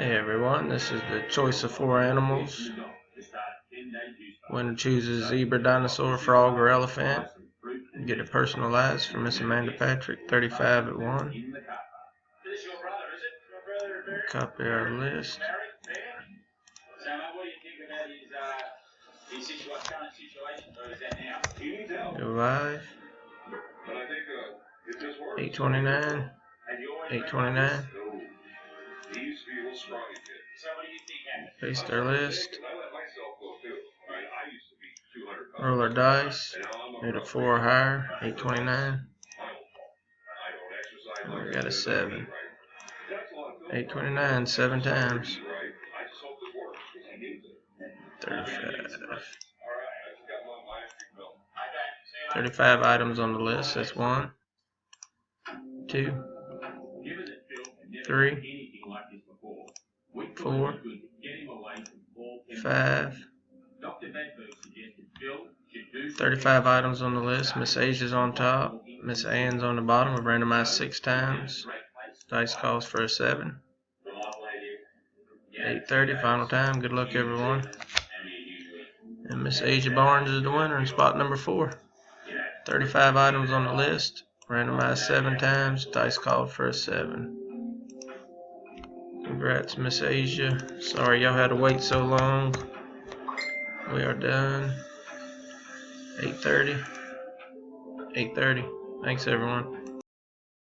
Hey everyone, this is the choice of 4 animals. Winner chooses zebra, dinosaur, frog, or elephant. Get it personalized from Miss Amanda Patrick, 35 at 1. Copy our list. Go live. 829. 829. Paste our list. Roll our dice. Need a 4 or higher. 829. And we got a 7. 829, 7 times. 35. 35 items on the list. That's 1, 2, 3, 4, 5. 35 items on the list. Miss Asia's on top. Miss Ann's on the bottom. We've randomized 6 times. Dice calls for a 7. 8:30, final time. Good luck, everyone. And Miss Asia Barnes is the winner in spot number 4. 35 items on the list. Randomized 7 times. Dice called for a 7. Congrats, Miss Asia. Sorry y'all had to wait so long. We are done. 8:30. 8:30. Thanks, everyone.